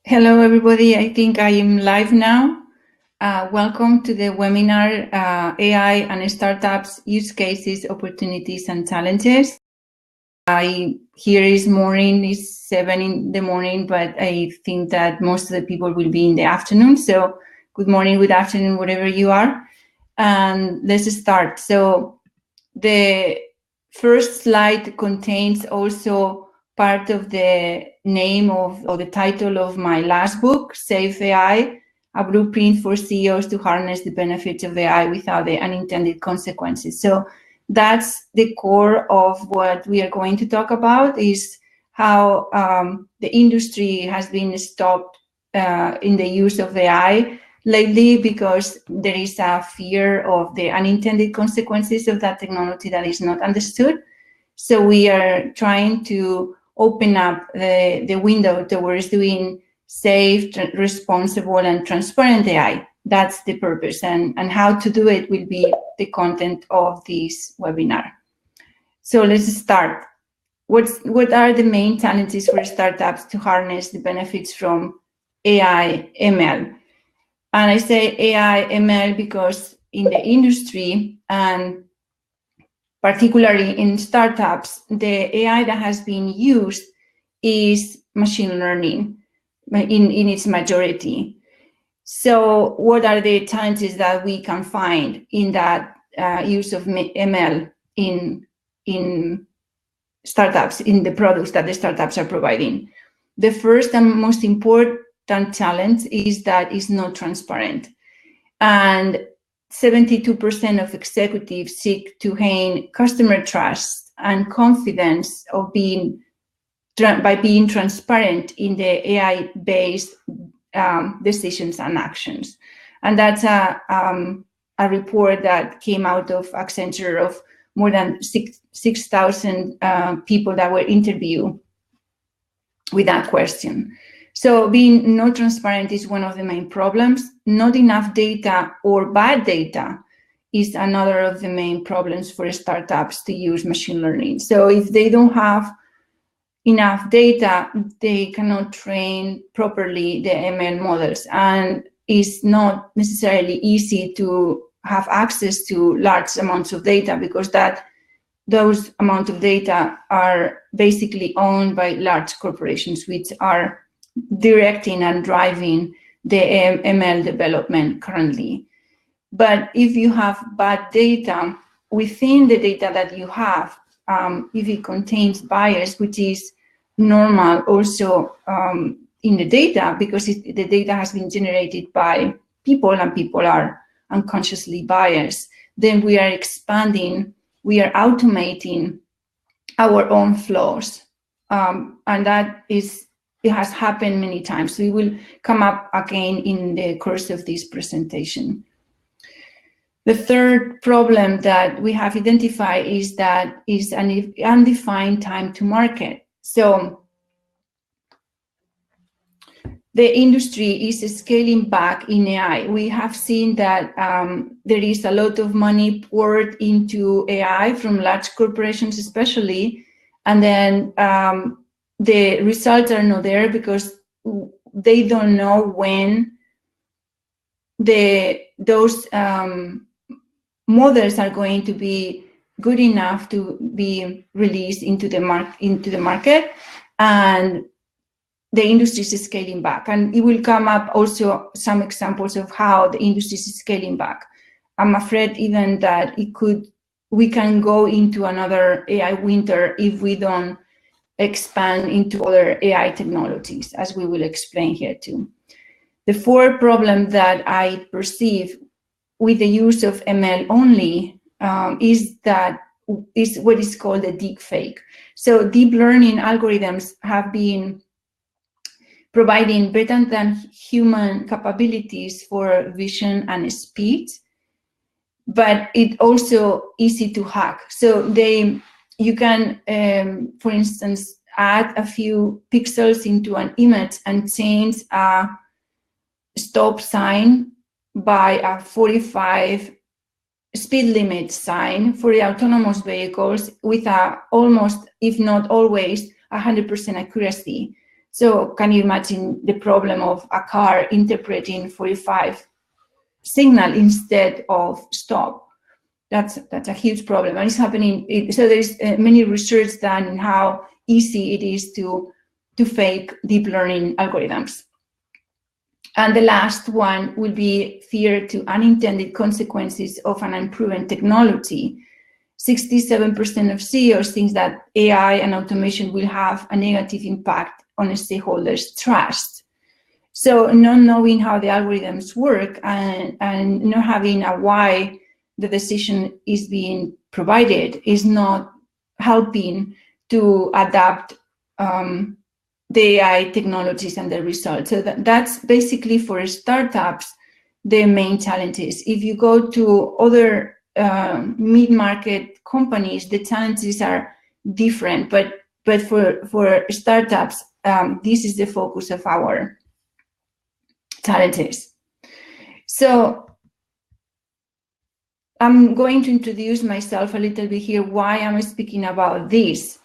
Hello, everybody. I think I am live now. Welcome to the webinar, AI and Startups, Use Cases, Opportunities and Challenges. Here is morning, it's 7 in the morning, but I think that most of the people will be in the afternoon. So good morning, good afternoon, wherever you are. And let's start. So the first slide contains also part of the name of, or the title of my last book, Safe AI, a blueprint for CEOs to harness the benefits of AI without the unintended consequences. So that's the core of what we are going to talk about, is how the industry has been stopped in the use of AI lately because there is a fear of the unintended consequences of that technology that is not understood. So we are trying to open up the window towards doing safe, responsible, and transparent AI. That's the purpose, and how to do it will be the content of this webinar. So let's start. What are the main challenges for startups to harness the benefits from AI, ML? And I say AI, ML because in the industry, and particularly in startups, the AI that has been used is machine learning in its majority. So what are the challenges that we can find in that use of ML in startups, in the products that the startups are providing? The first and most important challenge is that it's not transparent. And 72% of executives seek to gain customer trust and confidence of by being transparent in the AI-based decisions and actions. And that's a report that came out of Accenture of more than 6,000 people that were interviewed with that question. So being not transparent is one of the main problems. Not enough data or bad data is another of the main problems for startups to use machine learning. So if they don't have enough data, they cannot train properly the ML models. And it's not necessarily easy to have access to large amounts of data because those amounts of data are basically owned by large corporations, which are directing and driving the ML development currently. But if you have bad data, within the data that you have, if it contains bias, which is normal also in the data, because the data has been generated by people and people are unconsciously biased, then we are expanding, we are automating our own flaws. And that it has happened many times. We will come up again in the course of this presentation. The third problem that we have identified is that is an undefined time to market. So the industry is scaling back in AI. We have seen that there is a lot of money poured into AI from large corporations especially, and then the results are not there because they don't know when those models are going to be good enough to be released into the market, and the industry is scaling back. And it will come up also some examples of how the industry is scaling back. I'm afraid even that we can go into another AI winter if we don't expand into other AI technologies, as we will explain here too. The fourth problem that I perceive with the use of ML only is what is called a deep fake. So deep learning algorithms have been providing better than human capabilities for vision and speed, but it also easy to hack. So you can, for instance, add a few pixels into an image and change a stop sign by a 45 speed limit sign for the autonomous vehicles with a almost, if not always, 100% accuracy. So can you imagine the problem of a car interpreting 45 signal instead of stop? That's a huge problem, and it's happening. So there's many research done in how easy it is to fake deep learning algorithms. And the last one will be fear to unintended consequences of an unproven technology. 67% of CEOs think that AI and automation will have a negative impact on stakeholders' trust. So not knowing how the algorithms work and not having a why the decision is being provided is not helping to adapt the AI technologies and the results. So that's basically for startups, the main challenges. If you go to other mid-market companies, the challenges are different, but for startups, this is the focus of our challenges. So I'm going to introduce myself a little bit here, why I'm speaking about this.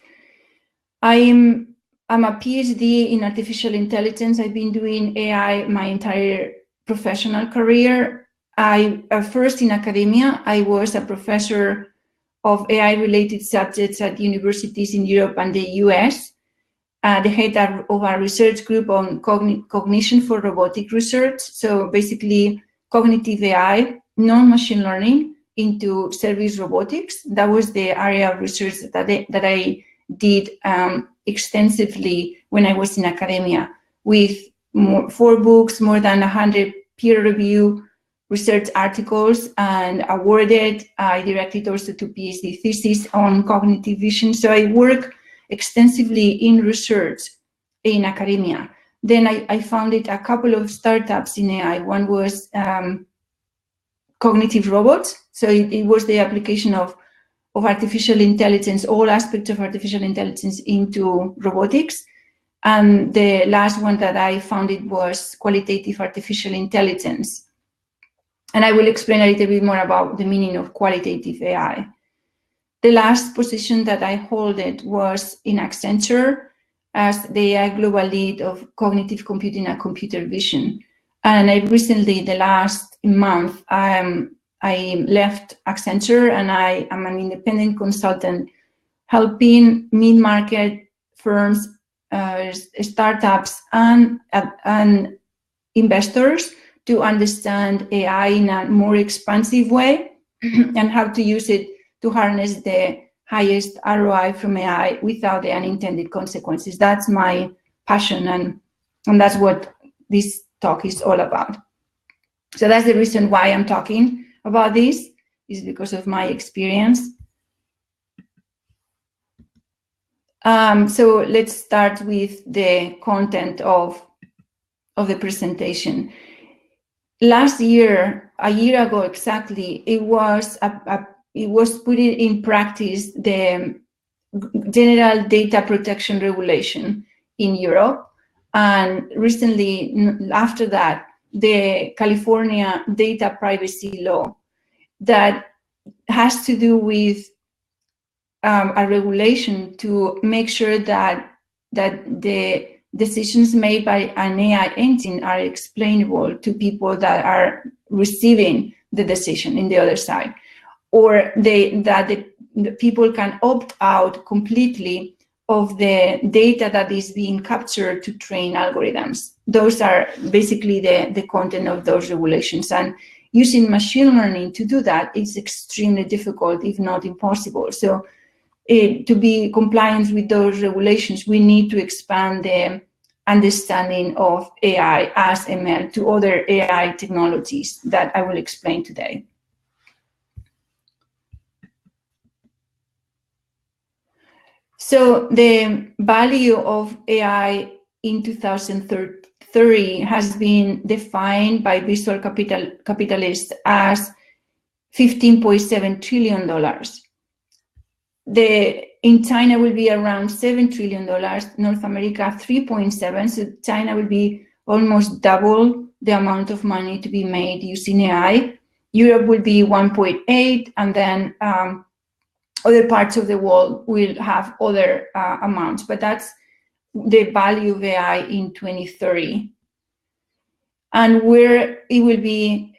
I'm a PhD in artificial intelligence. I've been doing AI my entire professional career. First in academia, I was a professor of AI-related subjects at universities in Europe and the US, the head of a research group on cognition for robotic research. So basically cognitive AI, non-machine learning into service robotics. That was the area of research that I did extensively when I was in academia, with 4 books, more than 100 peer-reviewed research articles, and awarded. I directed also 2 PhD theses on cognitive vision. So I work extensively in research in academia. Then I founded a couple of startups in AI. One was cognitive robots. So it was the application of artificial intelligence, all aspects of artificial intelligence into robotics. And the last one that I founded was qualitative artificial intelligence. And I will explain a little bit more about the meaning of qualitative AI. The last position that I held was in Accenture as the AI global lead of cognitive computing and computer vision. And I recently, the last month, I left Accenture, and I am an independent consultant helping mid-market firms, startups, and investors to understand AI in a more expansive way and how to use it to harness the highest ROI from AI without the unintended consequences. That's my passion, and that's what this talk is all about. So that's the reason why I'm talking about this, is because of my experience. So let's start with the content of the presentation. Last year, a year ago exactly, it was put in practice the General Data Protection Regulation in Europe, and recently, after that, the California Data Privacy Law, that has to do with a regulation to make sure that the decisions made by an AI engine are explainable to people that are receiving the decision in the other side, or that the people can opt out completely of the data that is being captured to train algorithms. Those are basically the content of those regulations. And using machine learning to do that is extremely difficult, if not impossible. So to be compliant with those regulations, we need to expand the understanding of AI as ML to other AI technologies that I will explain today. So the value of AI in 2030 has been defined by visual capitalists as $15.7 trillion. In China will be around $7 trillion, North America 3.7, so China will be almost double the amount of money to be made using AI. Europe will be 1.8, and then other parts of the world will have other amounts, but that's the value of AI in 2030. And where it will be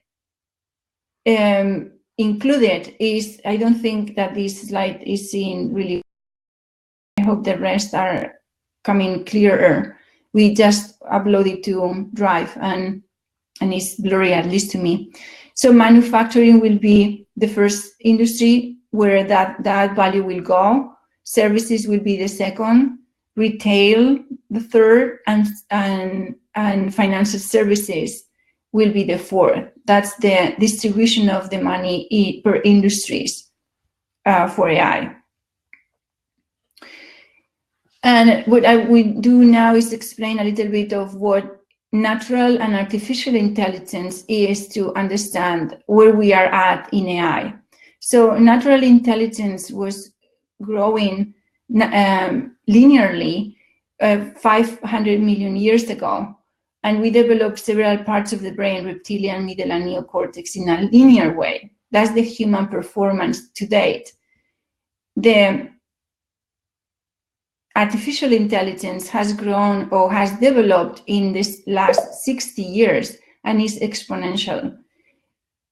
included is, I don't think that this slide is seen really. I hope the rest are coming clearer. We just upload it to Drive and it's blurry, at least to me. So manufacturing will be the first industry where that value will go. Services will be the second, retail the third, and financial services will be the fourth. That's the distribution of the money per industries for AI. And what I will do now is explain a little bit of what natural and artificial intelligence is to understand where we are at in AI. So natural intelligence was growing linearly 500 million years ago. And we developed several parts of the brain, reptilian, middle, and neocortex, in a linear way. That's the human performance to date. The artificial intelligence has grown or has developed in this last 60 years and is exponential.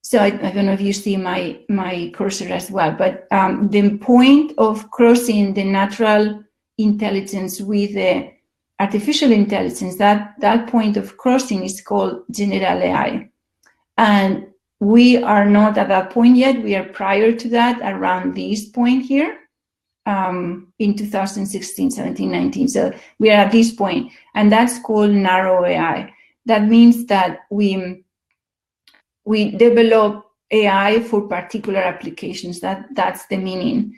So I don't know if you see my cursor as well, but the point of crossing the natural intelligence with the artificial intelligence, that point of crossing is called general AI. And we are not at that point yet. We are prior to that, around this point here. In 2016, 17, 19. So we are at this point, and that's called narrow AI. That means that we develop AI for particular applications. That's the meaning.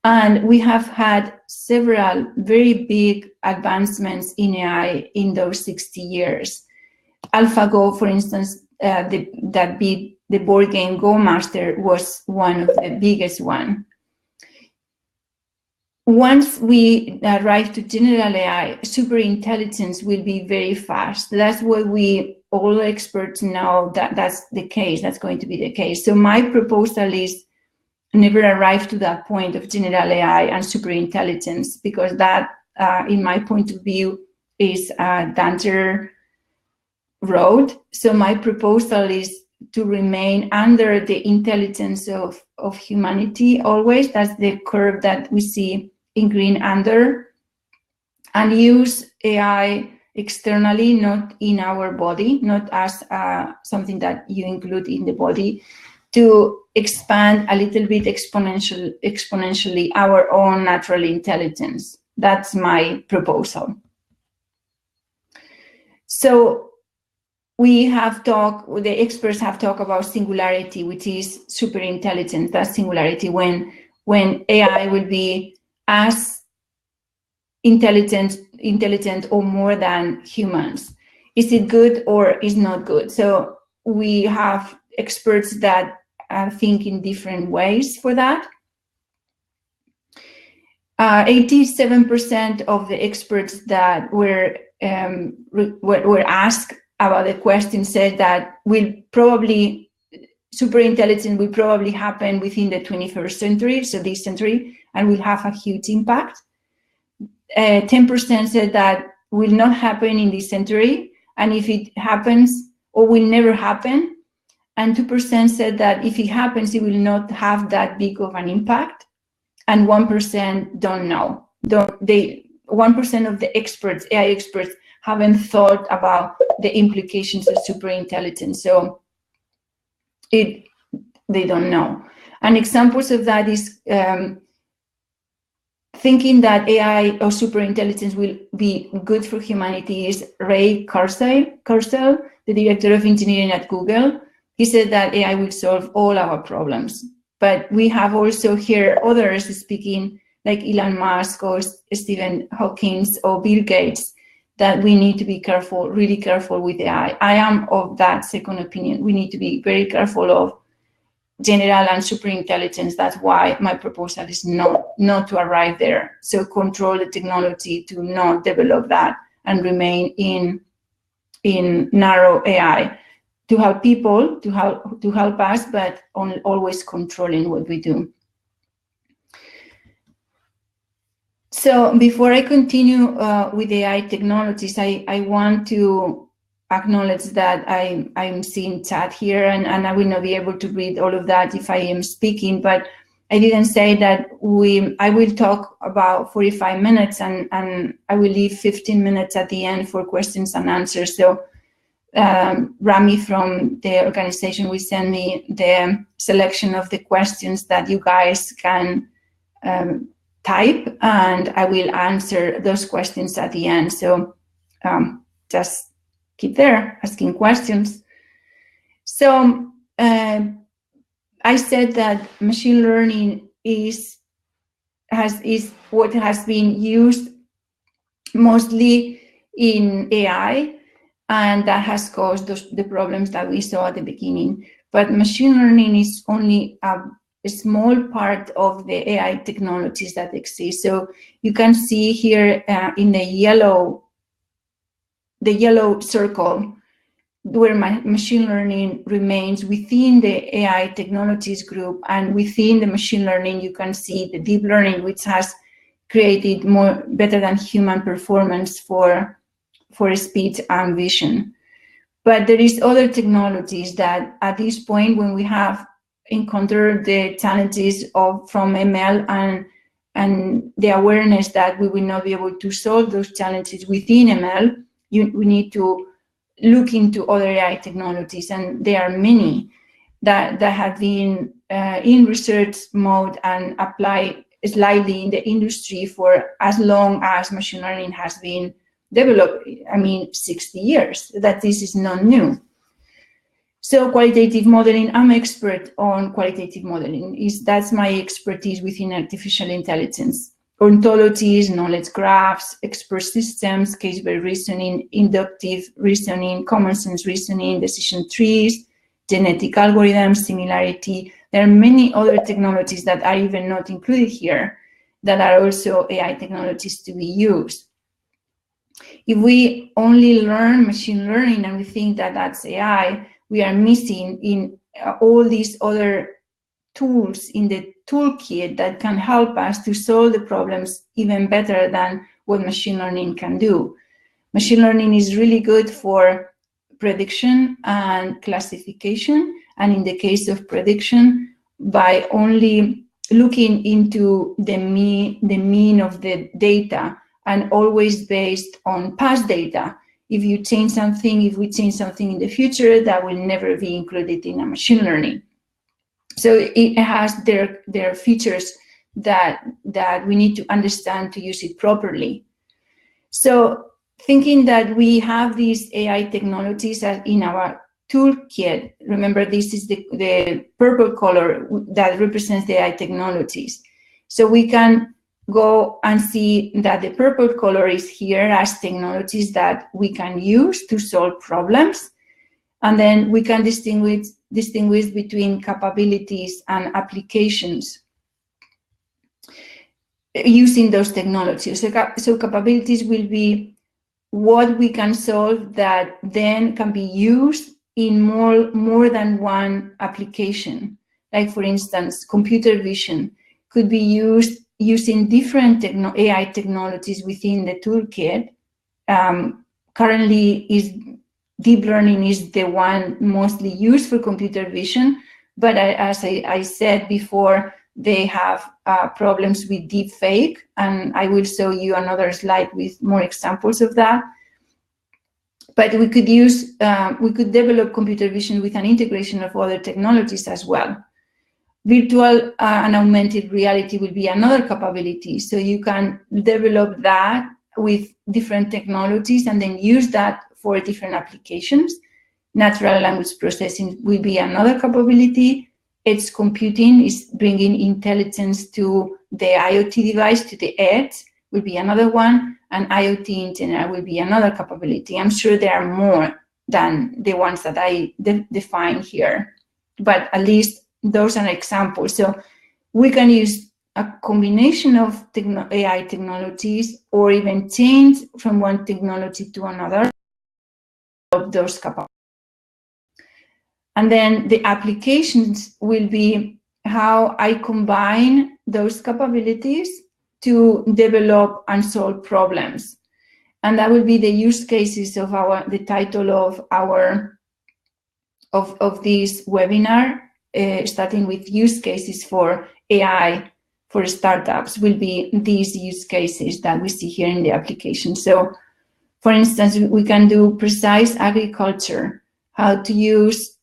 And we have had several very big advancements in AI in those 60 years. AlphaGo, for instance, the board game Go Master was one of the biggest one. Once we arrive to general AI, superintelligence will be very fast. That's what all experts know that's the case, that's going to be the case. So my proposal is never arrive to that point of general AI and superintelligence, because that, in my point of view, is a danger road. So my proposal is to remain under the intelligence of humanity always. That's the curve that we see in green under, and use AI externally, not in our body, not as something that you include in the body, to expand a little bit exponentially our own natural intelligence. That's my proposal. So the experts have talked about singularity, which is superintelligence. That's singularity, when AI will be as intelligent or more than humans. Is it good or is not good? So we have experts that think in different ways for that. 87% of the experts that were asked about the question said that superintelligence will probably happen within the 21st century, so this century, and will have a huge impact. 10% said that will not happen in this century, and if it happens, or will never happen. And 2% said that if it happens, it will not have that big of an impact. And 1% don't know. 1% of the experts, AI experts, haven't thought about the implications of superintelligence. So they don't know. And examples of that is thinking that AI or superintelligence will be good for humanity is Ray Kurzweil, the director of engineering at Google. He said that AI will solve all our problems. But we have also heard others speaking, like Elon Musk or Stephen Hawking or Bill Gates, that we need to be careful, really careful with AI. I am of that second opinion. We need to be very careful of general and superintelligence. That's why my proposal is not to arrive there. So control the technology to not develop that and remain in narrow AI to help people, to help us, but always controlling what we do. So before I continue with AI technologies, I want to acknowledge that I'm seeing chat here, and I will not be able to read all of that if I am speaking, but I didn't say that I will talk about 45 minutes and I will leave 15 minutes at the end for questions and answers. So Rami from the organization will send me the selection of the questions that you guys can type, and I will answer those questions at the end. So just keep there asking questions. So I said that machine learning is what has been used mostly in AI, and that has caused the problems that we saw at the beginning. But machine learning is only a small part of the AI technologies that exist. So you can see here in the yellow circle where machine learning remains within the AI technologies group, and within the machine learning you can see the deep learning, which has created better than human performance for speech and vision. But there is other technologies that at this point, when we have encountered the challenges from ML and the awareness that we will not be able to solve those challenges within ML, we need to look into other AI technologies, and there are many that have been in research mode and applied slightly in the industry for as long as machine learning has been developed. I mean, 60 years, that this is not new. So qualitative modeling, I'm expert on qualitative modeling. That's my expertise within artificial intelligence. Ontologies, knowledge graphs, expert systems, case-based reasoning, inductive reasoning, common sense reasoning, decision trees, genetic algorithms, similarity. There are many other technologies that are even not included here that are also AI technologies to be used. If we only learn machine learning and we think that that's AI, we are missing in all these other tools in the toolkit that can help us to solve the problems even better than what machine learning can do. Machine learning is really good for prediction and classification, and in the case of prediction, by only looking into the mean of the data, and always based on past data. If we change something in the future, that will never be included in a machine learning. So it has their features that we need to understand to use it properly. So thinking that we have these AI technologies in our toolkit, remember this is the purple color that represents the AI technologies. So we can go and see that the purple color is here as technologies that we can use to solve problems. And then we can distinguish between capabilities and applications using those technologies. So capabilities will be what we can solve that then can be used in more than one application. Like, for instance, computer vision could be used using different AI technologies within the toolkit. Currently, deep learning is the one mostly used for computer vision, but as I said before, they have problems with deep fake, and I will show you another slide with more examples of that. But we could develop computer vision with an integration of other technologies as well. Virtual and augmented reality will be another capability. So you can develop that with different technologies and then use that for different applications. Natural language processing will be another capability. Edge computing is bringing intelligence to the IoT device, to the edge, will be another one. And IoT in general will be another capability. I'm sure there are more than the ones that I define here, but at least those are examples. So we can use a combination of AI technologies, or even change from one technology to another of those capabilities. And then the applications will be how I combine those capabilities to develop and solve problems. And that will be the use cases of the title of this webinar, starting with use cases for AI for startups, will be these use cases that we see here in the application. So, for instance, we can do precise agriculture, how to use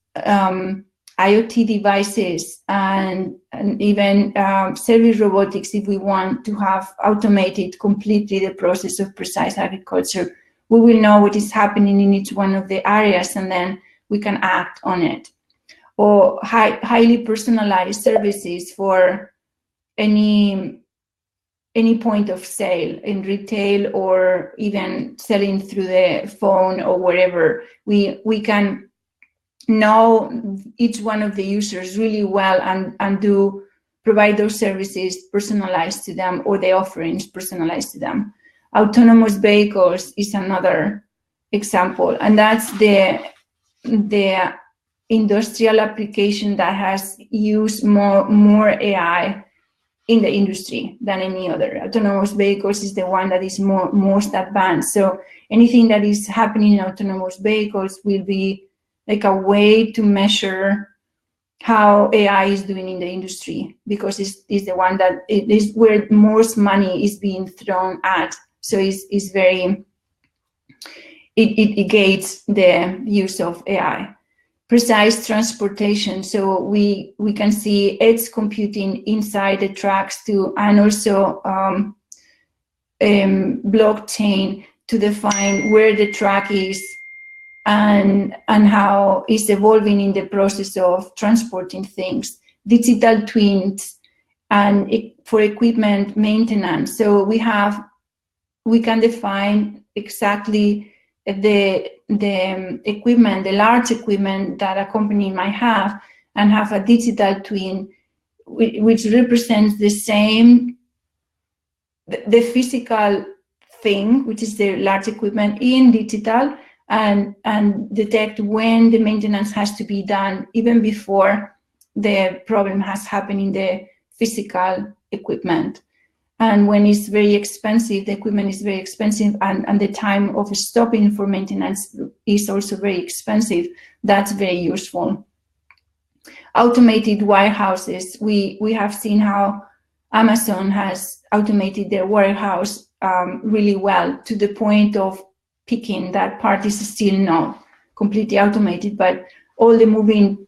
IoT devices and even service robotics if we want to have automated completely the process of precise agriculture. We will know what is happening in each one of the areas, and then we can act on it. Or highly personalized services for any point of sale in retail, or even selling through the phone or wherever. We can know each one of the users really well and provide those services personalized to them, or the offerings personalized to them. Autonomous vehicles is another example, and that's the industrial application that has used more AI in the industry than any other. Autonomous vehicles is the one that is most advanced. So anything that is happening in autonomous vehicles will be like a way to measure how AI is doing in the industry, because it's the one that it is where most money is being thrown at. So it's very, it gates the use of AI. Precise transportation, so we can see edge computing inside the tracks too, and also blockchain to define where the track is and how it's evolving in the process of transporting things. Digital twins and for equipment maintenance. So we can define exactly the equipment, the large equipment that a company might have, and have a digital twin which represents the same, the physical thing, which is the large equipment in digital, and detect when the maintenance has to be done, even before the problem has happened in the physical equipment. And when it's very expensive, the equipment is very expensive, and the time of stopping for maintenance is also very expensive. That's very useful. Automated warehouses. We have seen how Amazon has automated their warehouse really well, to the point of picking. That part is still not completely automated, but all the moving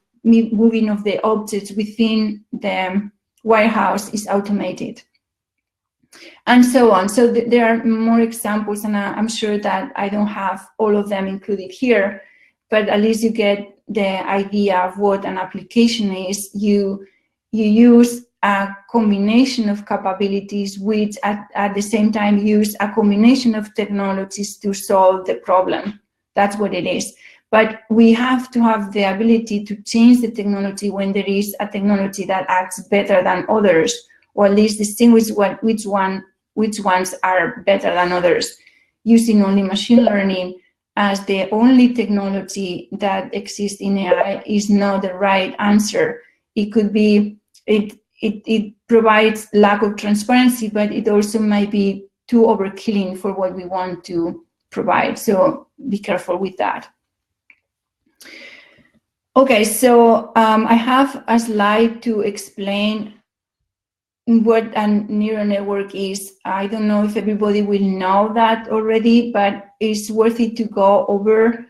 of the objects within the warehouse is automated. And so on. So there are more examples, and I'm sure that I don't have all of them included here, but at least you get the idea of what an application is. You use a combination of capabilities, which at the same time use a combination of technologies to solve the problem. That's what it is. But we have to have the ability to change the technology when there is a technology that acts better than others, or at least distinguish which ones are better than others. Using only machine learning as the only technology that exists in AI is not the right answer. It could be, it provides lack of transparency, but it also might be too overkilling for what we want to provide. So be careful with that. Okay, so I have a slide to explain what a neural network is. I don't know if everybody will know that already, but it's worth it to go over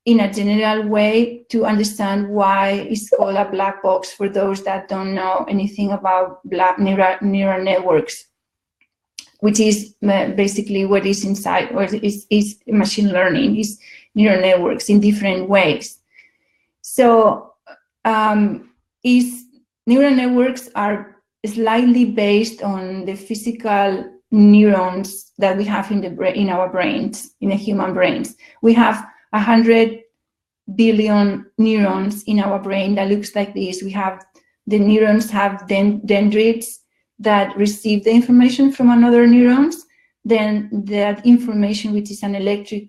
in a general way to understand why it's called a black box for those that don't know anything about neural networks, which is basically what is inside, or is machine learning, is neural networks in different ways. So neural networks are slightly based on the physical neurons that we have in our brains, in the human brains. We have 100 billion neurons in our brain that looks like this. The neurons have dendrites that receive the information from another neurons. Then that information, which is an electric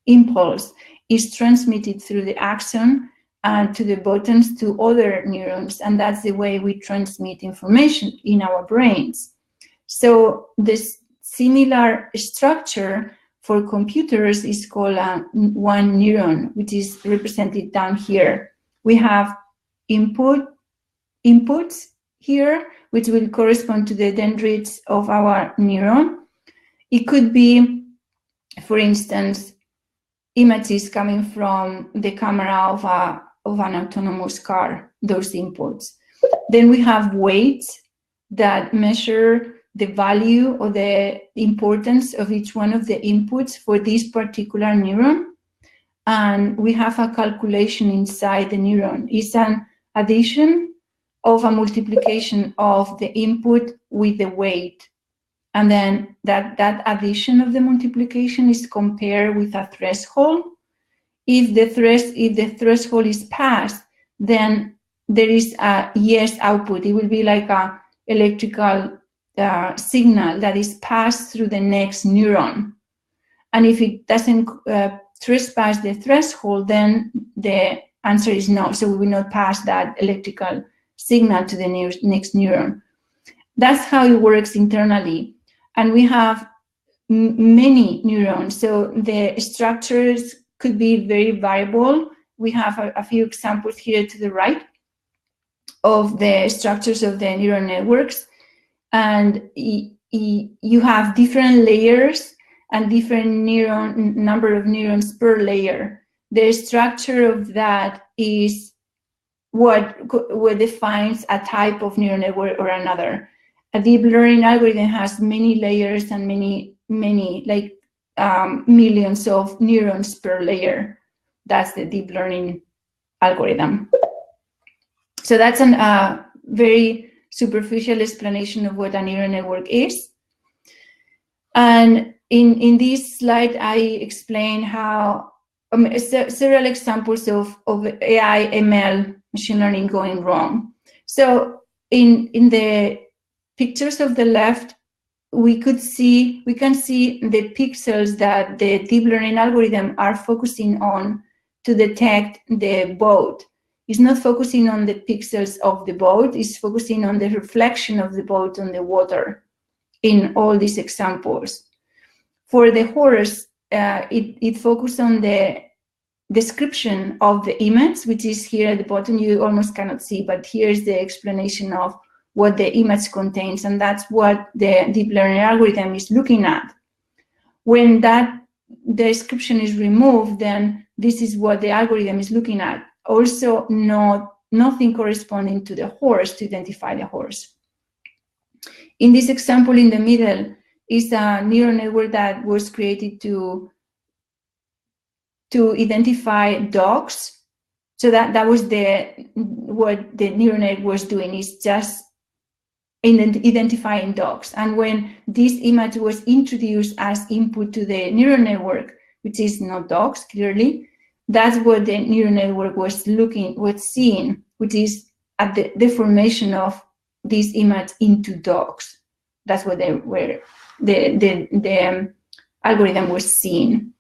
impulse, is transmitted through the axon and to the buttons to other neurons, and that's the way we transmit information in our brains. So this similar structure for computers is called one neuron, which is represented down here. We have inputs here, which will correspond to the dendrites of our neuron. It could be, for instance, images coming from the camera of an autonomous car, those inputs. Then we have weights that measure the value or the importance of each one of the inputs for this particular neuron. And we have a calculation inside the neuron. It's an addition of a multiplication of the input with the weight. And then that addition of the multiplication is compared with a threshold. If the threshold is passed, then there is a yes output. It will be like a electrical signal that is passed through the next neuron. And if it doesn't trespass the threshold, then the answer is no. So we will not pass that electrical signal to the next neuron. That's how it works internally. And we have many neurons. So the structures could be very variable. We have a few examples here to the right of the structures of the neural networks. And you have different layers and different number of neurons per layer. The structure of that is what defines a type of neural network or another. A deep learning algorithm has many layers and many like millions of neurons per layer. That's the deep learning algorithm. So that's a very superficial explanation of what a neural network is. And in this slide, I explain how several examples of AI, ML, machine learning going wrong. So in the pictures of the left, we can see the pixels that the deep learning algorithm are focusing on to detect the boat. It's not focusing on the pixels of the boat, it's focusing on the reflection of the boat on the water in all these examples. For the horse, it focused on the description of the image, which is here at the bottom. You almost cannot see, but here's the explanation of what the image contains, and that's what the deep learning algorithm is looking at. When that description is removed, then this is what the algorithm is looking at. Also, nothing corresponding to the horse to identify the horse. In this example in the middle is a neural network that was created to identify dogs. So that was what the neural network was doing, is just identifying dogs. And when this image was introduced as input to the neural network, which is not dogs, clearly, that's what the neural network was seeing, which is at the deformation of this image into dogs. That's what the algorithm was seeing.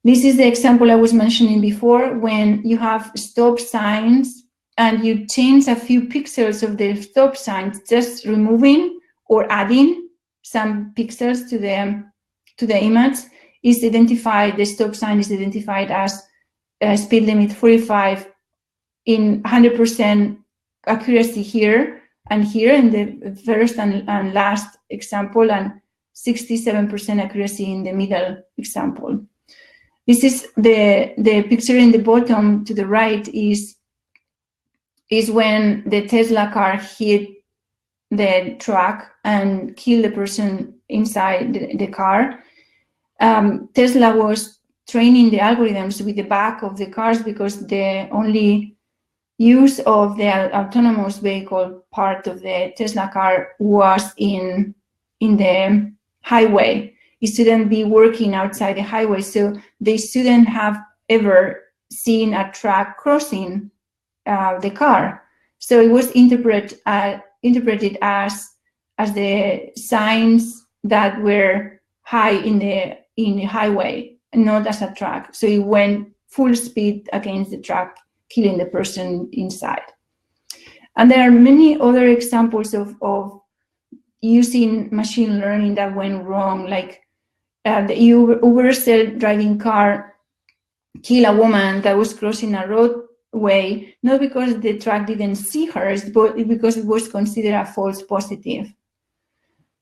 This is the example I was mentioning before. When you have stop signs and you change a few pixels of the stop signs, just removing or adding some pixels to the image, is identified. The stop sign is identified as speed limit 45 in 100% accuracy here and here in the first and last example, and 67% accuracy in the middle example. This is the picture in the bottom to the right is when the Tesla car hit the truck and killed the person inside the car. Tesla was training the algorithms with the back of the cars because the only use of the autonomous vehicle part of the Tesla car was in the highway. It shouldn't be working outside the highway, so they shouldn't have ever seen a truck crossing the car. So it was interpreted as the signs that were high in the highway, not as a truck. So it went full speed against the truck, killing the person inside. And there are many other examples of using machine learning that went wrong, like the Uber self-driving car killed a woman that was crossing a roadway, not because the truck didn't see her, but because it was considered a false positive.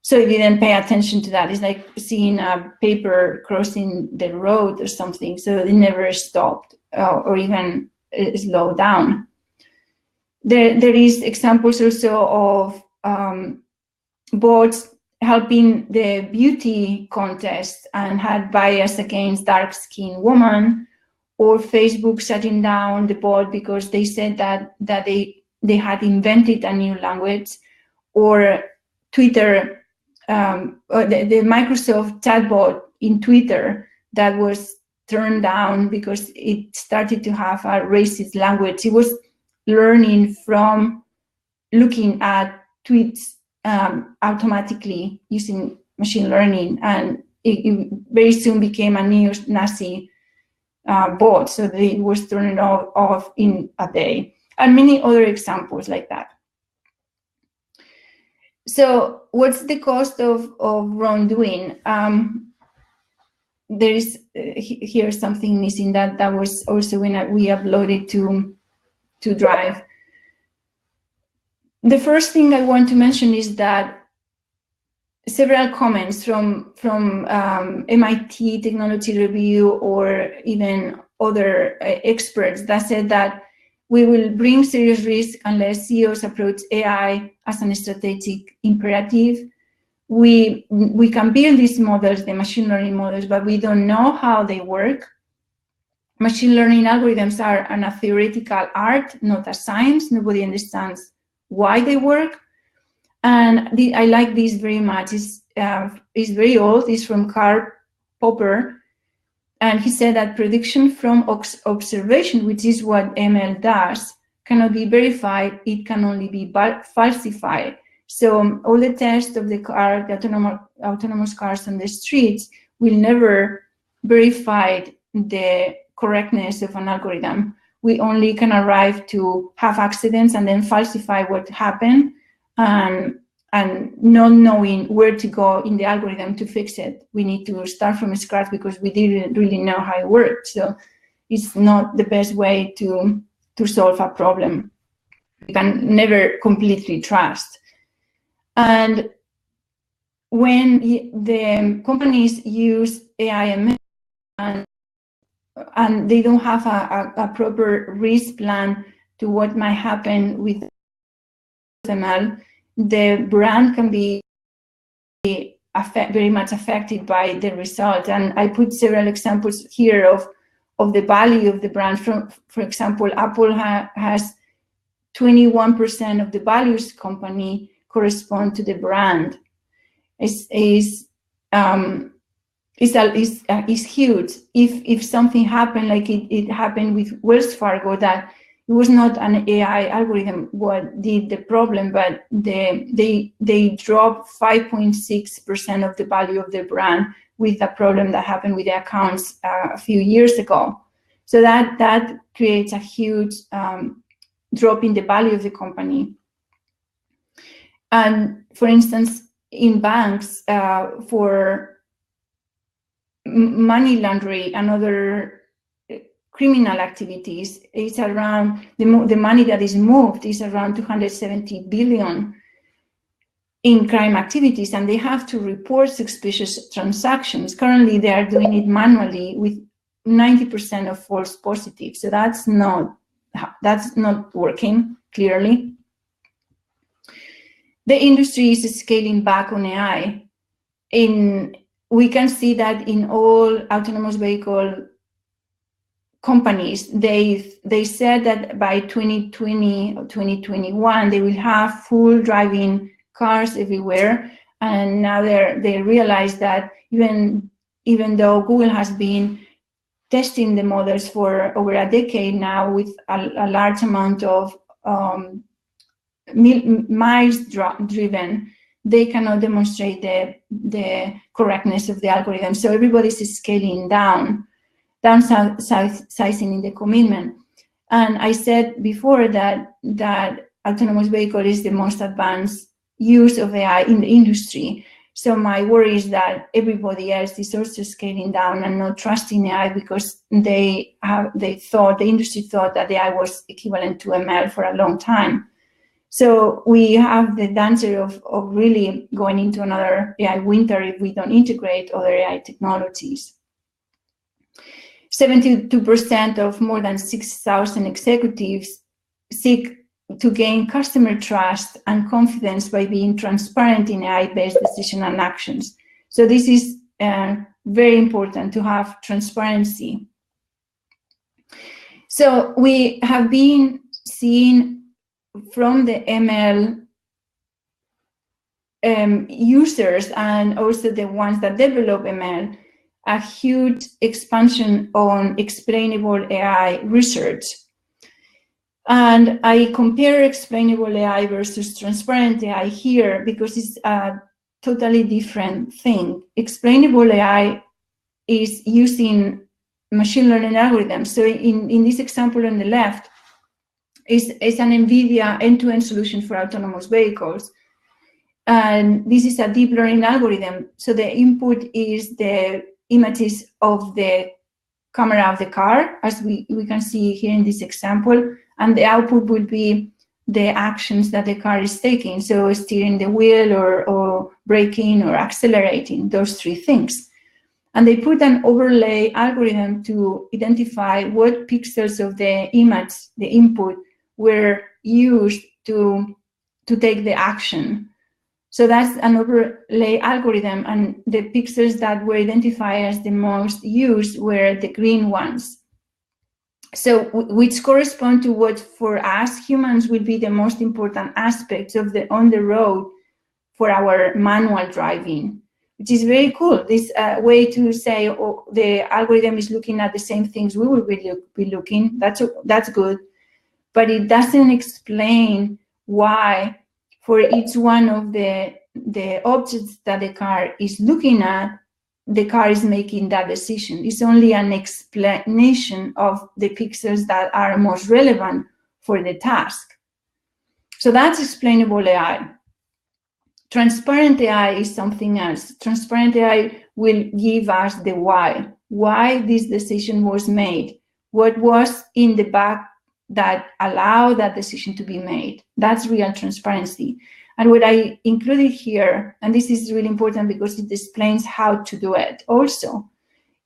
So it didn't pay attention to that. It's like seeing a paper crossing the road or something. So it never stopped or even slowed down. There is examples also of bots helping the beauty contest and had bias against dark-skinned women, or Facebook shutting down the bot because they said that they had invented a new language, or Twitter, the Microsoft chatbot in Twitter that was turned down because it started to have a racist language. It was learning from looking at tweets automatically using machine learning, and it very soon became a neo-Nazi bot, so it was turned off in a day, and many other examples like that. So what's the cost of wrongdoing? There is here something missing that was also when we uploaded to Drive. The first thing I want to mention is that several comments from MIT Technology Review or even other experts that said that we will bring serious risk unless CEOs approach AI as a strategic imperative. We can build these models, the machine learning models, but we don't know how they work. Machine learning algorithms are a theoretical art, not a science. Nobody understands why they work. And I like this very much. It's very old. It's from Karl Popper. And he said that prediction from observation, which is what ML does, cannot be verified. It can only be falsified. So all the tests of the autonomous cars on the streets will never verify the correctness of an algorithm. We only can arrive to have accidents and then falsify what happened, and not knowing where to go in the algorithm to fix it. We need to start from scratch because we didn't really know how it worked. So it's not the best way to solve a problem. You can never completely trust. And when the companies use AI and they don't have a proper risk plan to what might happen with ML, the brand can be very much affected by the result. And I put several examples here of the value of the brand. For example, Apple has 21% of the values company correspond to the brand. Is huge. If something happened, like it happened with Wells Fargo, that it was not an AI algorithm what did the problem, but they dropped 5.6% of the value of the brand with a problem that happened with the accounts a few years ago. So that creates a huge drop in the value of the company. And for instance, in banks, for money laundering and other criminal activities, it's around the money that is moved is around 270 billion in crime activities, and they have to report suspicious transactions. Currently, they are doing it manually with 90% of false positives. So that's not working clearly. The industry is scaling back on AI. We can see that in all autonomous vehicle companies, they said that by 2020 or 2021 they will have full driving cars everywhere, and now they realize that even though Google has been testing the models for over a decade now with a large amount of miles driven, they cannot demonstrate the correctness of the algorithm. So everybody's scaling downsizing in the commitment. And I said before that autonomous vehicle is the most advanced use of AI in the industry. So my worry is that everybody else is also scaling down and not trusting AI because the industry thought that AI was equivalent to ML for a long time. So we have the danger of really going into another AI winter if we don't integrate other AI technologies. 72% of more than 6,000 executives seek to gain customer trust and confidence by being transparent in AI-based decision and actions. So this is very important to have transparency. So we have been seeing from the ML users and also the ones that develop ML a huge expansion on explainable AI research. And I compare explainable AI versus transparent AI here because it's a totally different thing. Explainable AI is using machine learning algorithms. So in this example on the left is an NVIDIA end-to-end solution for autonomous vehicles. And this is a deep learning algorithm. So the input is the images of the camera of the car, as we can see here in this example, and the output will be the actions that the car is taking. So steering the wheel or braking or accelerating, those three things. And they put an overlay algorithm to identify what pixels of the image, the input, were used to take the action. So that's an overlay algorithm, and the pixels that were identified as the most used were the green ones. So which correspond to what for us humans will be the most important aspects of the on the road for our manual driving, which is very cool. This way to say, oh, the algorithm is looking at the same things we will be looking. That's good, but it doesn't explain why for each one of the objects that the car is looking at, the car is making that decision. It's only an explanation of the pixels that are most relevant for the task. So that's explainable AI. Transparent AI is something else. Transparent AI will give us the why this decision was made, what was in the back that allowed that decision to be made. That's real transparency. And what I included here, and this is really important because it explains how to do it also,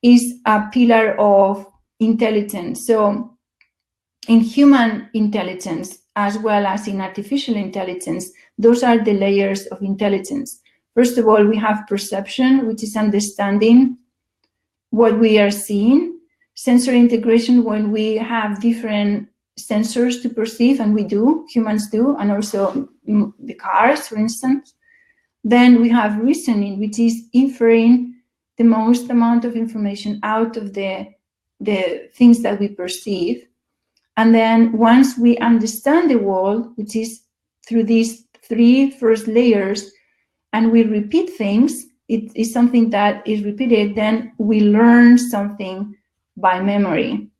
is a pillar of intelligence. So in human intelligence, as well as in artificial intelligence, those are the layers of intelligence. First of all, we have perception, which is understanding what we are seeing. Sensory integration, when we have different sensors to perceive, and we do, humans do, and also the cars, for instance. Then we have reasoning, which is inferring the most amount of information out of the things that we perceive. And then once we understand the world, which is through these three first layers, and we repeat things, it is something that is repeated, then we learn something by memory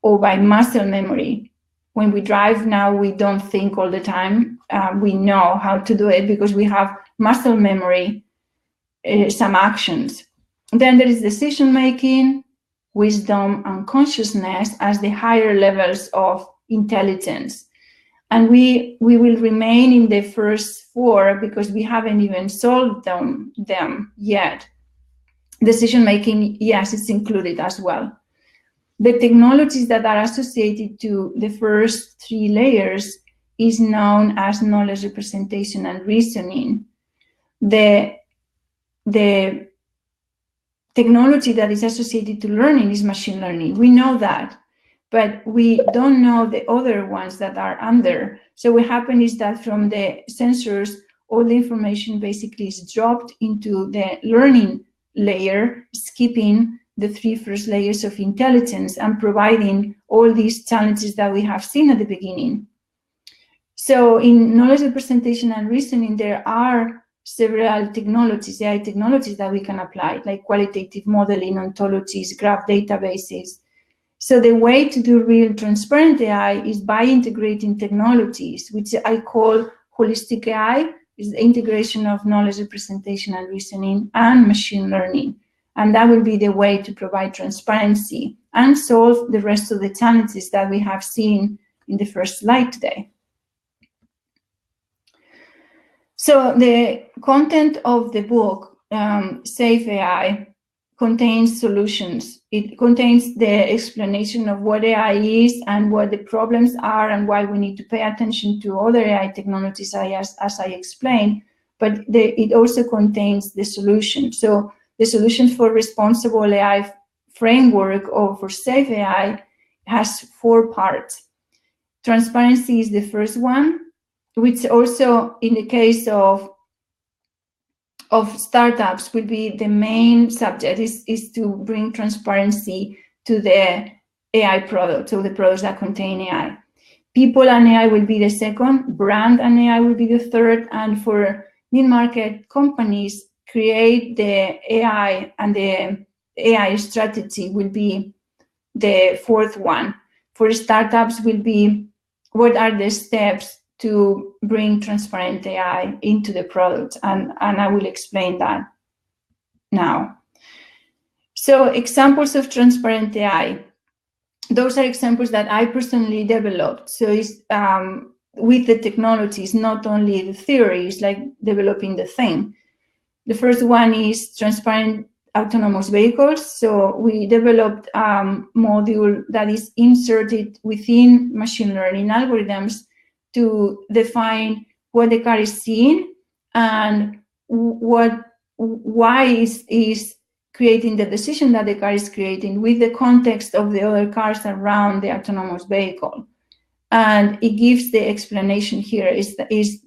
or by muscle memory. When we drive now, we don't think all the time. We know how to do it because we have muscle memory, some actions. Then there is decision-making, wisdom, and consciousness as the higher levels of intelligence. And we will remain in the first four because we haven't even solved them yet. Decision-making, yes, it's included as well. The technologies that are associated to the first three layers is known as knowledge representation and reasoning. The technology that is associated to learning is machine learning. We know that, but we don't know the other ones that are under. So what happens is that from the sensors, all the information basically is dropped into the learning layer, skipping the three first layers of intelligence and providing all these challenges that we have seen at the beginning. So in knowledge representation and reasoning, there are several technologies, AI technologies that we can apply, like qualitative modeling, ontologies, graph databases. So the way to do real transparent AI is by integrating technologies, which I call holistic AI, is the integration of knowledge representation and reasoning and machine learning. And that will be the way to provide transparency and solve the rest of the challenges that we have seen in the first slide today. So the content of the book, Safe AI, contains solutions. It contains the explanation of what AI is and what the problems are and why we need to pay attention to other AI technologies, as I explained, but it also contains the solution. So the solution for responsible AI framework or for Safe AI has 4 parts. Transparency is the first one, which also in the case of startups will be the main subject, is to bring transparency to the AI products, so the products that contain AI. People and AI will be the second, brand and AI will be the third, and for mid-market companies, create the AI and the AI strategy will be the fourth one. For startups will be what are the steps to bring transparent AI into the product, and I will explain that now. So examples of transparent AI. Those are examples that I personally developed. So it's with the technologies, not only the theories, like developing the thing. The first one is transparent autonomous vehicles. So we developed a module that is inserted within machine learning algorithms to define what the car is seeing and why is creating the decision that the car is creating with the context of the other cars around the autonomous vehicle. And it gives the explanation here is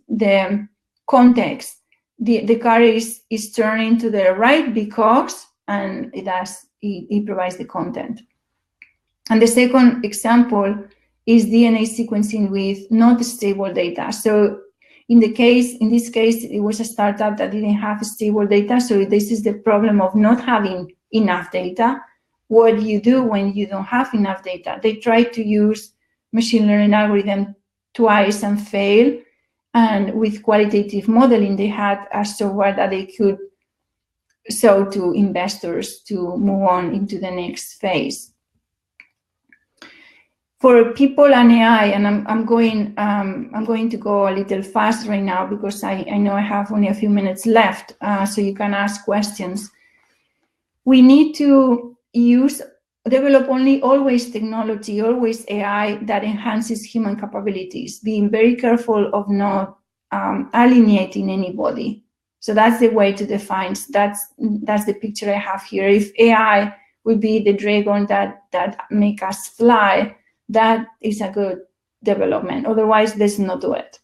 the context. The car is turning to the right because, and it provides the content. And the second example is DNA sequencing with not stable data. So in this case, it was a startup that didn't have stable data. So this is the problem of not having enough data. What do you do when you don't have enough data? They tried to use machine learning algorithm twice and failed. And with qualitative modeling, they had a software that they could show to investors to move on into the next phase. For people and AI, and I'm going to go a little fast right now because I know I have only a few minutes left, so you can ask questions. We need to develop always technology, always AI that enhances human capabilities, being very careful of not alienating anybody. So that's the way to define. That's the picture I have here. If AI would be the dragon that make us fly, that is a good development. Otherwise, let's not do it.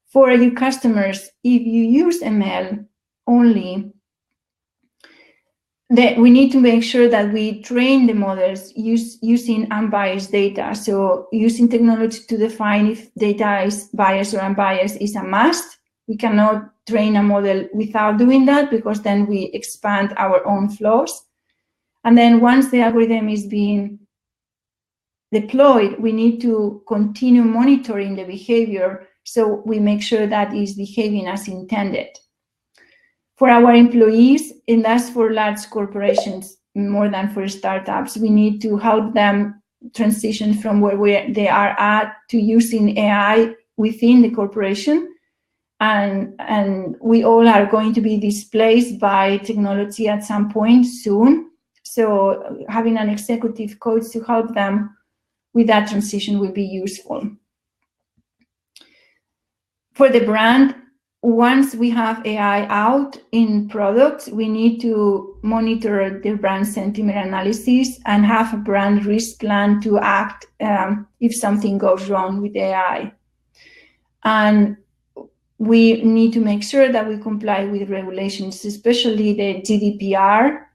For your customers, if you use ML only, we need to make sure that we train the models using unbiased data. So using technology to define if data is biased or unbiased is a must. We cannot train a model without doing that because then we expand our own flaws. And then once the algorithm is being deployed, we need to continue monitoring the behavior so we make sure that is behaving as intended. For our employees, and that's for large corporations more than for startups, we need to help them transition from where they are at to using AI within the corporation. And we all are going to be displaced by technology at some point soon. So having an executive coach to help them with that transition will be useful. For the brand, once we have AI out in products, we need to monitor the brand sentiment analysis and have a brand risk plan to act if something goes wrong with AI. And we need to make sure that we comply with regulations, especially the GDPR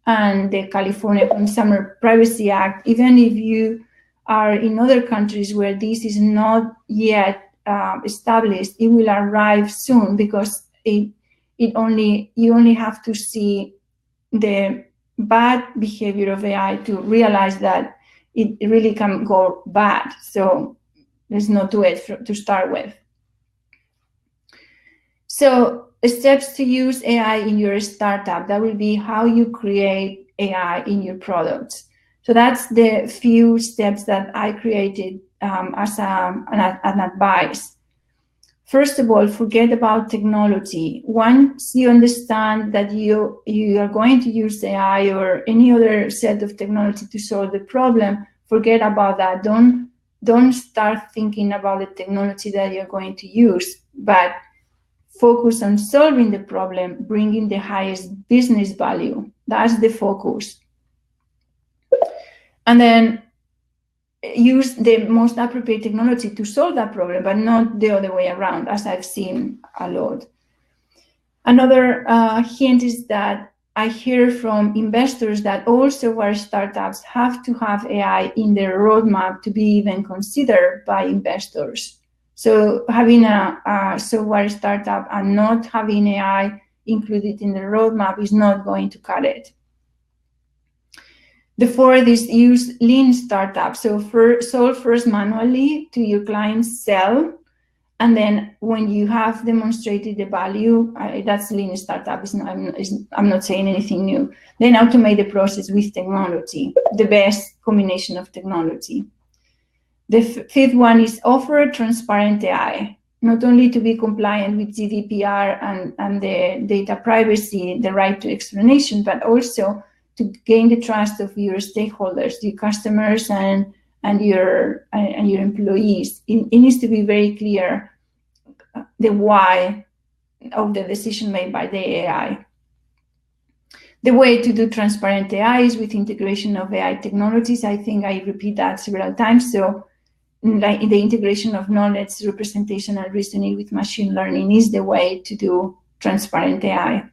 and the California Consumer Privacy Act, even if you are in other countries where this is not yet established, it will arrive soon because you only have to see the bad behavior of AI to realize that it really can go bad. So let's not do it to start with. So steps to use AI in your startup, that will be how you create AI in your products. So that's the few steps that I created as an advice. First of all, forget about technology. Once you understand that you are going to use AI or any other set of technology to solve the problem, forget about that. Don't start thinking about the technology that you're going to use, but focus on solving the problem, bringing the highest business value. That's the focus. And then use the most appropriate technology to solve that problem, but not the other way around, as I've seen a lot. Another hint is that I hear from investors that all software startups have to have AI in their roadmap to be even considered by investors. So having a software startup and not having AI included in the roadmap is not going to cut it. The fourth is use lean startups. So solve first manually to your client's sell, and then when you have demonstrated the value, that's lean startup. I'm not saying anything new. Then automate the process with technology, the best combination of technology. The fifth one is offer transparent AI, not only to be compliant with GDPR and the data privacy, the right to explanation, but also to gain the trust of your stakeholders, your customers and your employees. It needs to be very clear the why of the decision made by the AI. The way to do transparent AI is with integration of AI technologies. I think I repeat that several times. So like the integration of knowledge, representation, and reasoning with machine learning is the way to do transparent AI.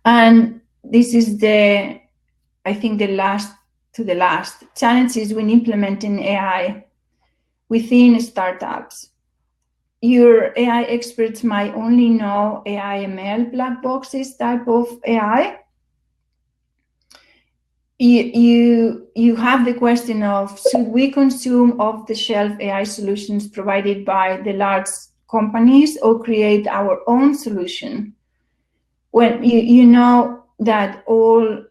And this is I think the last challenges when implementing AI within startups. Your AI experts might only know AI ML black boxes type of AI. You have the question of, should we consume off-the-shelf AI solutions provided by the large companies or create our own solution? When you know that all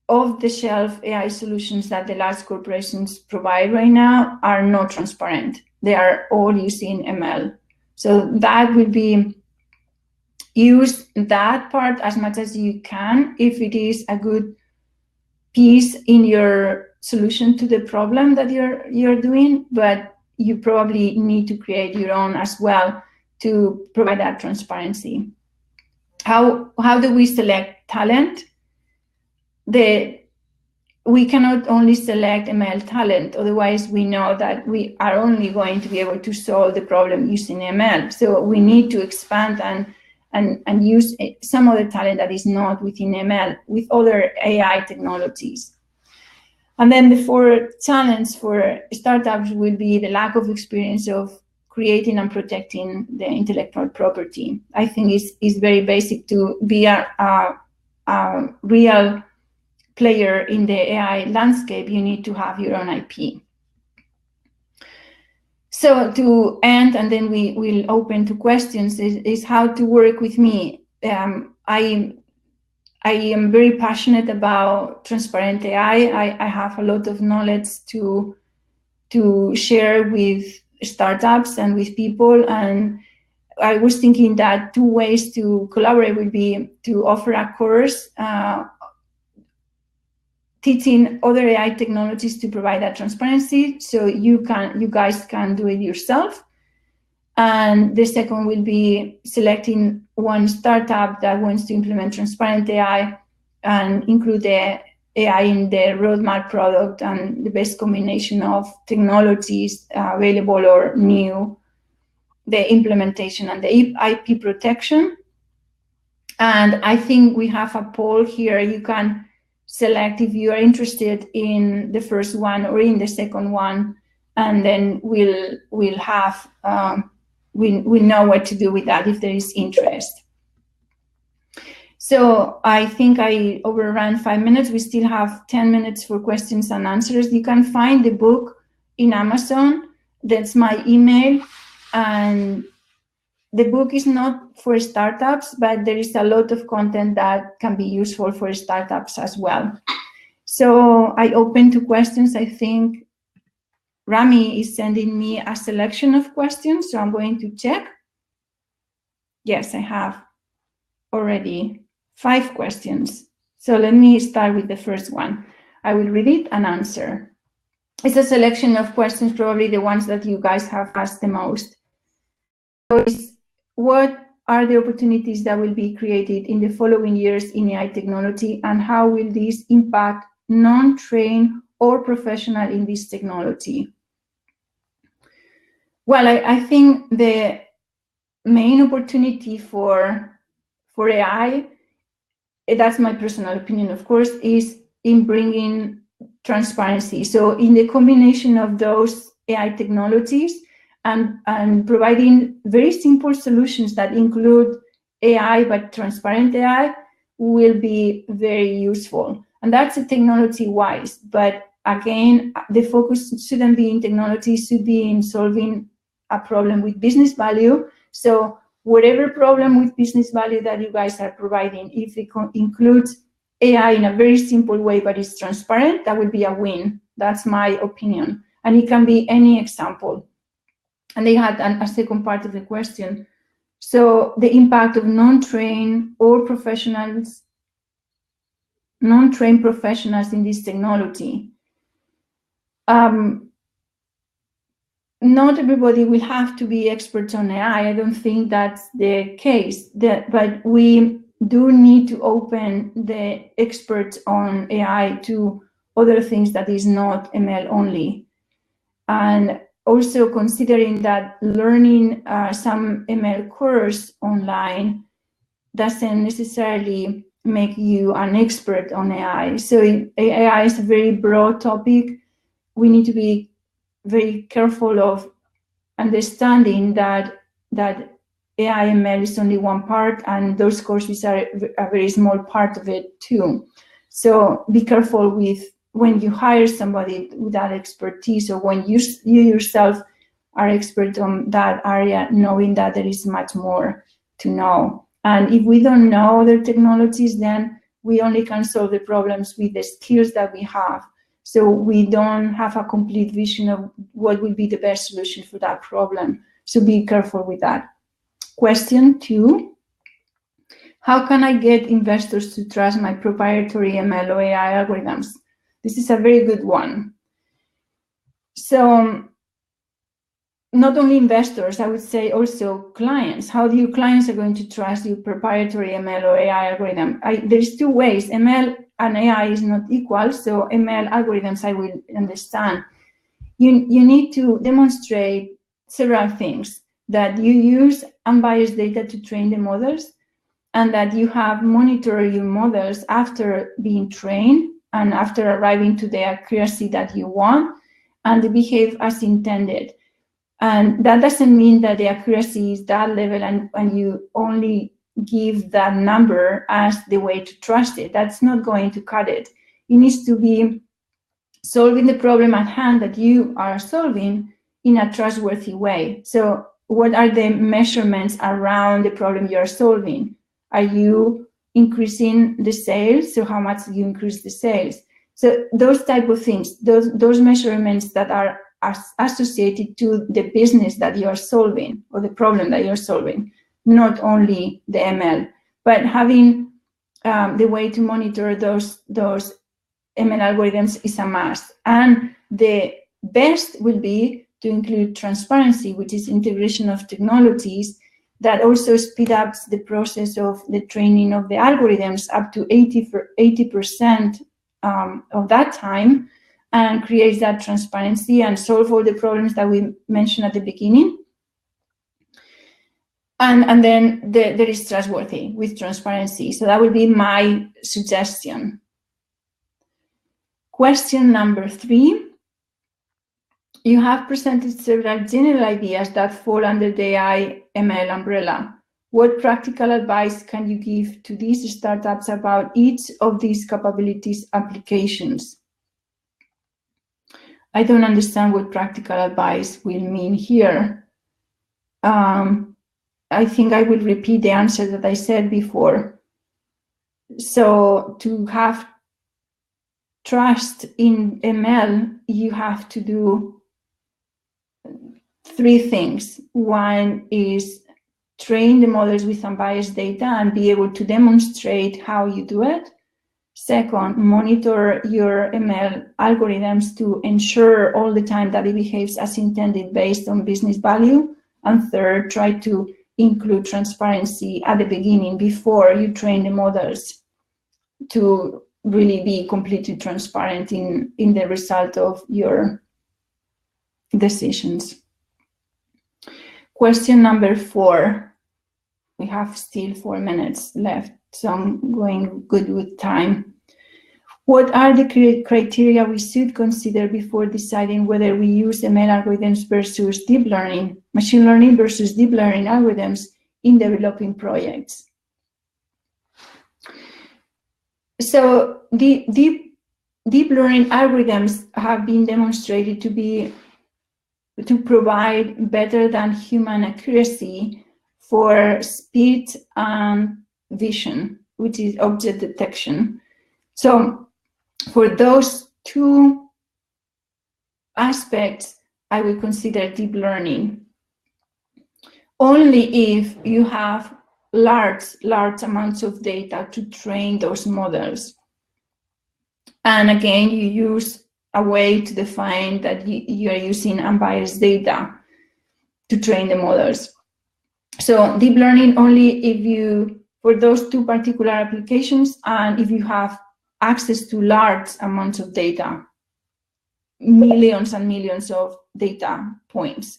off-the-shelf AI solutions that the large corporations provide right now are not transparent. They are all using ML. So that will be, use that part as much as you can if it is a good piece in your solution to the problem that you're doing, but you probably need to create your own as well to provide that transparency. How do we select talent? We cannot only select ML talent, otherwise we know that we are only going to be able to solve the problem using ML. So we need to expand and use some other talent that is not within ML with other AI technologies. And then the fourth challenge for startups will be the lack of experience of creating and protecting the intellectual property. I think it's very basic to be a real player in the AI landscape. You need to have your own IP. So to end, and then we will open to questions, is how to work with me. I am very passionate about transparent AI. I have a lot of knowledge to share with startups and with people. And I was thinking that two ways to collaborate would be to offer a course teaching other AI technologies to provide that transparency, so you guys can do it yourself. And the second will be selecting one startup that wants to implement transparent AI and include the AI in the roadmap product and the best combination of technologies available or new, the implementation and the IP protection. And I think we have a poll here. You can select if you are interested in the first one or in the second one, and then we'll have we know what to do with that if there is interest. So I think I overran 5 minutes. We still have 10 minutes for questions and answers. You can find the book in Amazon. That's my email, and the book is not for startups, but there is a lot of content that can be useful for startups as well. So I open to questions. I think Rami is sending me a selection of questions, so I'm going to check. Yes, I have already 5 questions. So let me start with the first one. I will read it and answer. It's a selection of questions, probably the ones that you guys have asked the most. So what are the opportunities that will be created in the following years in AI technology, and how will this impact non-trained or professional in this technology? Well, I think the main opportunity for AI, that's my personal opinion, of course, is in bringing transparency. So in the combination of those AI technologies and providing very simple solutions that include AI, but transparent AI, will be very useful. And that's technology-wise. But again, the focus shouldn't be in technology, it should be in solving a problem with business value. So whatever problem with business value that you guys are providing, if it includes AI in a very simple way, but it's transparent, that will be a win. That's my opinion. And it can be any example. And they had a second part of the question. So the impact of non-trained professionals in this technology. Not everybody will have to be experts on AI. I don't think that's the case. But we do need to open the experts on AI to other things that is not ML only. And also considering that learning some ML course online doesn't necessarily make you an expert on AI. So AI is a very broad topic. We need to be very careful of understanding that AI ML is only one part, and those courses are a very small part of it too. So be careful with when you hire somebody with that expertise, or when you yourself are expert on that area, knowing that there is much more to know. And if we don't know other technologies, then we only can solve the problems with the skills that we have. So we don't have a complete vision of what will be the best solution for that problem. So be careful with that. Question 2, how can I get investors to trust my proprietary ML or AI algorithms? This is a very good one. So not only investors, I would say also clients. How do your clients are going to trust your proprietary ML or AI algorithm? There's 2 ways. ML and AI is not equal, so ML algorithms I will understand. You need to demonstrate several things: that you use unbiased data to train the models, and that you have monitored your models after being trained and after arriving to the accuracy that you want, and they behave as intended. And that doesn't mean that the accuracy is that level and you only give that number as the way to trust it. That's not going to cut it. It needs to be solving the problem at hand that you are solving in a trustworthy way. So what are the measurements around the problem you are solving? Are you increasing the sales? So how much do you increase the sales? So those type of things, those measurements that are associated to the business that you are solving or the problem that you're solving, not only the ML, but having the way to monitor those ML algorithms is a must. And the best will be to include transparency, which is integration of technologies that also speed up the process of the training of the algorithms up to 80% of that time, and creates that transparency and solve all the problems that we mentioned at the beginning. And then there is trustworthy with transparency. So that would be my suggestion. Question number 3. You have presented several general ideas that fall under the AI ML umbrella. What practical advice can you give to these startups about each of these capabilities applications? I don't understand what practical advice will mean here. I think I will repeat the answer that I said before. So to have trust in ML, you have to do 3 things. One is train the models with unbiased data and be able to demonstrate how you do it. Second, monitor your ML algorithms to ensure all the time that it behaves as intended based on business value. And third, try to include transparency at the beginning before you train the models to really be completely transparent in the result of your decisions. Question number 4. We have still 4 minutes left, so I'm going good with time. What are the criteria we should consider before deciding whether we use ML algorithms versus deep learning, machine learning versus deep learning algorithms in developing projects? So the deep learning algorithms have been demonstrated to provide better than human accuracy for speed and vision, which is object detection. So for those 2 aspects, I would consider deep learning. Only if you have large amounts of data to train those models. And again, you use a way to define that you are using unbiased data to train the models. So deep learning only if you, for those 2 particular applications, and if you have access to large amounts of data, millions and millions of data points.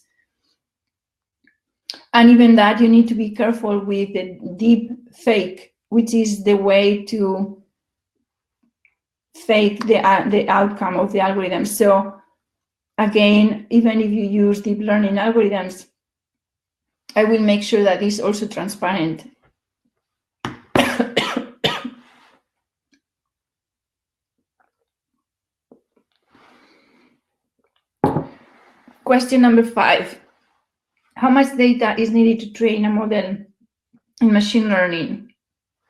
And even that, you need to be careful with the deep fake, which is the way to fake the outcome of the algorithm. So again, even if you use deep learning algorithms, I will make sure that it's also transparent. Question number 5. How much data is needed to train a model in machine learning?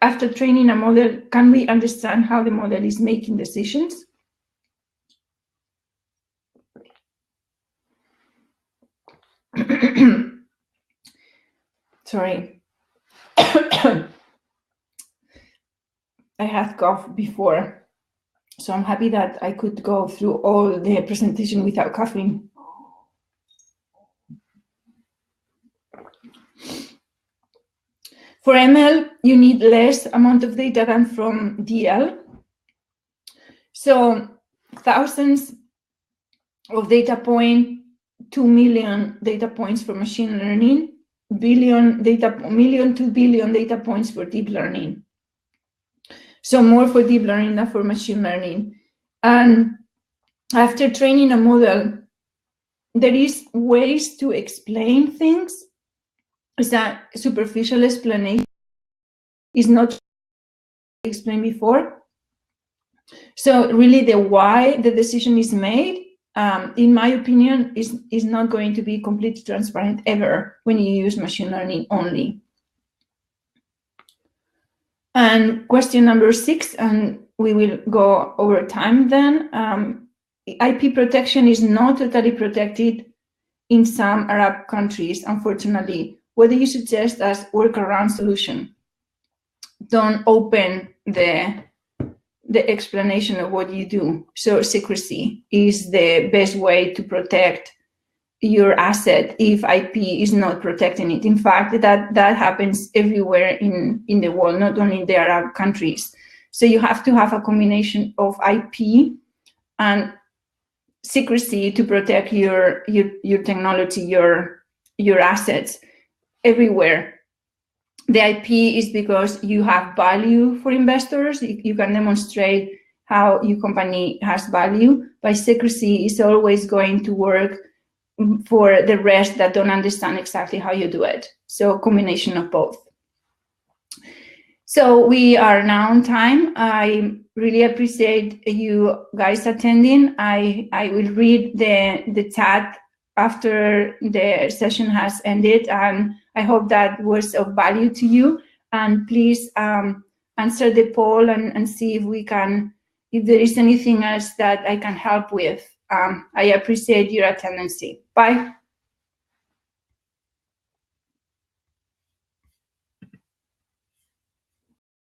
After training a model, can we understand how the model is making decisions? Sorry. I had cough before, so I'm happy that I could go through all the presentation without coughing. For ML, you need less amount of data than from DL. So thousands of data points, 2 million data points for machine learning, million to billion data points for deep learning. So more for deep learning than for machine learning. And after training a model, there is ways to explain things. Is that superficial explanation is not explained before. So really the why the decision is made, in my opinion, is not going to be completely transparent ever when you use machine learning only. And question number 6, and we will go over time then. IP protection is not totally protected in some Arab countries, unfortunately. What do you suggest as workaround solution? Don't open the explanation of what you do. So secrecy is the best way to protect your asset if IP is not protecting it. In fact, that happens everywhere in the world, not only in the Arab countries. So you have to have a combination of IP and secrecy to protect your technology, your assets everywhere. The IP is because you have value for investors. You can demonstrate how your company has value. But secrecy is always going to work for the rest that don't understand exactly how you do it. So a combination of both. So we are now on time. I really appreciate you guys attending. I will read the chat after the session has ended, and I hope that was of value to you, and please answer the poll and see if there is anything else that I can help with. I appreciate your attendance. Bye.